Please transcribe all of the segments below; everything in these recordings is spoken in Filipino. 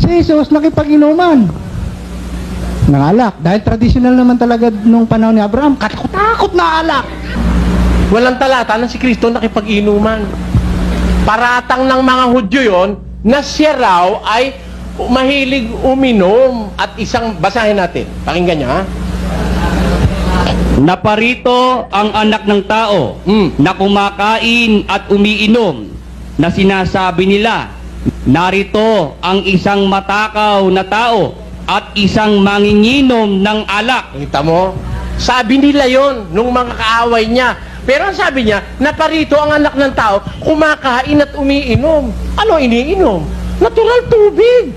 Si Jesus nakipag-inuman ng alak. Dahil traditional naman talaga nung panahon ni Abraham, katakot na alak. Walang talata na si Kristo nakipag-inuman. Paratang ng mga Hudyo yon na siya raw ay mahilig uminom at isang, basahin natin. Pakinggan niyo, ha? Naparito ang anak ng tao na kumakain at umiinom, na sinasabi nila, narito ang isang matakaw na tao at isang manginginom ng alak. Kita mo? Sabi nila yon nung mga kaaway niya. Pero ang sabi niya, naparito ang anak ng tao, kumakain at umiinom. Ano iniinom? Natural tubig.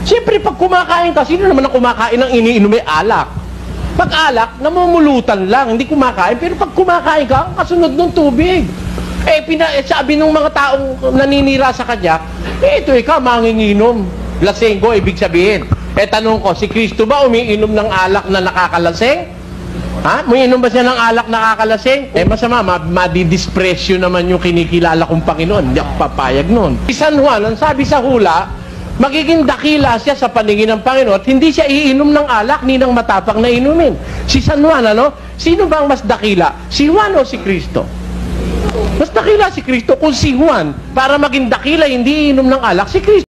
Siyempre, pag kumakain ka, sino naman ang kumakain ng iniinom ay alak? Pag alak, namumulutan lang, hindi kumakain. Pero pag kumakain ka, ang kasunod ng tubig. Sabi ng mga taong naninira sa kanya, ito ikaw, manginginom. Lasenggo, ibig sabihin. Tanong ko, si Kristo ba umiinom ng alak na nakakalaseng? Ha? Umiinom ba siya ng alak nakakalaseng? Masama, madidispresyo naman yung kinikilala kong Panginoon. Hindi ako papayag nun. Si San Juan, ang sabi sa hula, magiging dakila siya sa paningin ng Panginoon at hindi siya iinom ng alak ni ng matapang na inumin. Si San Juan, ano? Sino ba ang mas dakila? Si Juan o si Kristo? Mas dakila si Kristo kung si Juan, para maging dakila, hindi iinom ng alak, si Kristo.